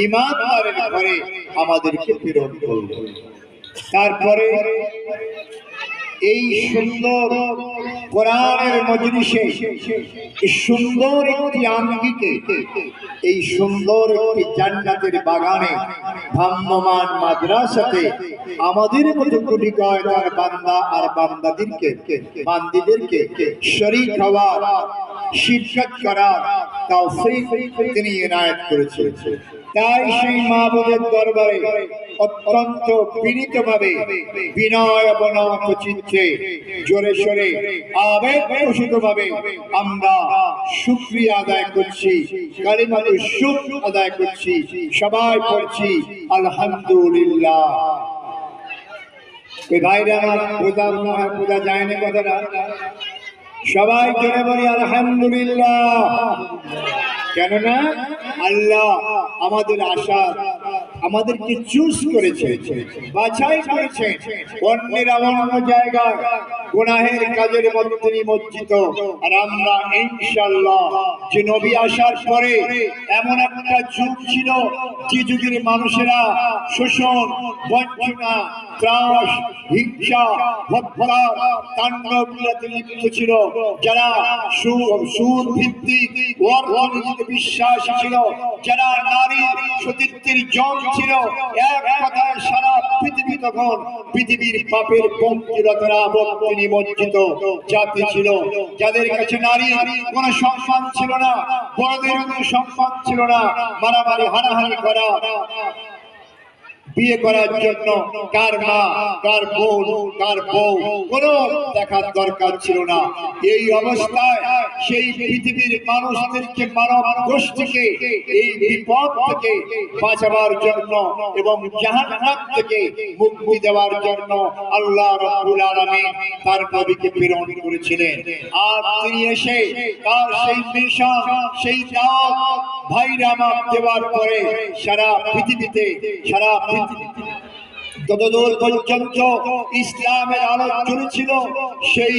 ঈমানদারের ঘরে আমাদেরকে প্রেরণ করলেন। তারপরে এই সুন্দর কোরআনের মজলিসে সুন্দর একটি আঙ্গিকে, এই সুন্দর একটি জান্নাতের বাগানে ভ্রাম্যমান মাদ্রাসাতে আমাদের মতো কোটি কয়টার বান্দা আর বান্দিদেরকে শরীক হওয়ার, শিরকত করার তৌফিক তিনি ইনায়েত করেছেন। তাই সেই মাবুদের দরবারে অত্যন্ত বিনীতভাবে বিনয় অবনত চিত্তে জোরে সোরে আবেগপ্রসূতভাবে আমরা শুকরিয়া আদায় করছি, কালিমাতুশ শুকর আদায় করছি। সবাই পড়ছি আলহামদুলিল্লাহ। এই ভাইরা বোঝা যায় না কথাটা? সবাই জোরে বলি আলহামদুলিল্লাহ। কেননা আল্লাহ আমাদের আশা, আমাদেরকে চুজ করেছে, বাছাই করেছে। অন্যেরা অন্য জায়গায় গুনাহের কাজের মধ্যে নিমজ্জিত, আর আমরা ইনশাআল্লাহ যে নবী আসার পরে এমন একটা যুগ ছিল যে যুগের মানুষেরা শোষণ, বঞ্চনা, ত্রাস, হিংসা, হত্যা, তাণ্ডব লীলাতে লিপ্ত ছিল, যারা সুদ ভিত্তিক অর্থনীতিতে বিশ্বাসী ছিল, যারা নারী সতীত্বের জম ছিল। এক কথায় সারা পৃথিবী তখন পৃথিবীর পাপের পঙ্কিলতারা ভক্তি নিমজ্জিত জাতি ছিল, যাদের কাছে নারী কোনো সম্মান ছিল না, বড়দের কোনো সম্মান ছিল না। মারামারি হানাহানি করা, বিয়ে করার জন্য কার মা, কার বোন, কার বউ কোনো দেখার দরকার ছিল না। এই অবস্থায় সেই পৃথিবীর মানুষদেরকে, মানব গোষ্ঠীকে এই বিপদ থেকে বাঁচাবার জন্য এবং জাহান্নাম থেকে মুক্তি দেওয়ার জন্য আল্লাহ রাব্বুল আলামিন তার নবীকে প্রেরণ করেছিলেন। আর তিনি এসে তার সেই মিশন, সেই দাওয়াত ভাইরা মাপ দেওয়ার পরে সারা পৃথিবীতে যতদূর পর্যন্ত ইসলামের আলো জ্বলেছিল, সেই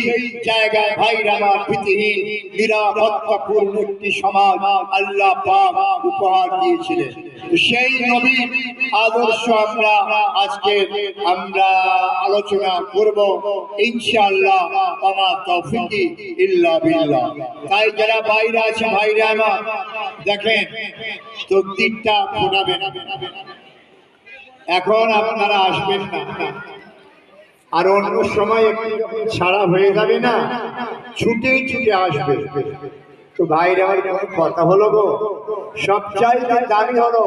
জায়গায় ভাইরা আমার ভীতিহীন নিরাপত্তাপূর্ণ একটি সমাজ আল্লাহ পাক উপহার দিয়েছিলেন। সেই নবীর আদর্শ আজকে আমরা আলোচনা করব ইনশাআল্লাহ। ওমা তৌফিকি ইল্লা বিল্লাহ। তাই যারা বাইরে আছে ভাইরা আমার, দেখেন তকদিরটা ফোটাবেন। এখন আপনারা আসবেন না, আর অন্য সময় একটু ছাড়া হয়ে যাবে না, ছুটে ছুটে আসবে। তো ভাইরা আমার কথা হলো গো, সবচাইতে দামি হলো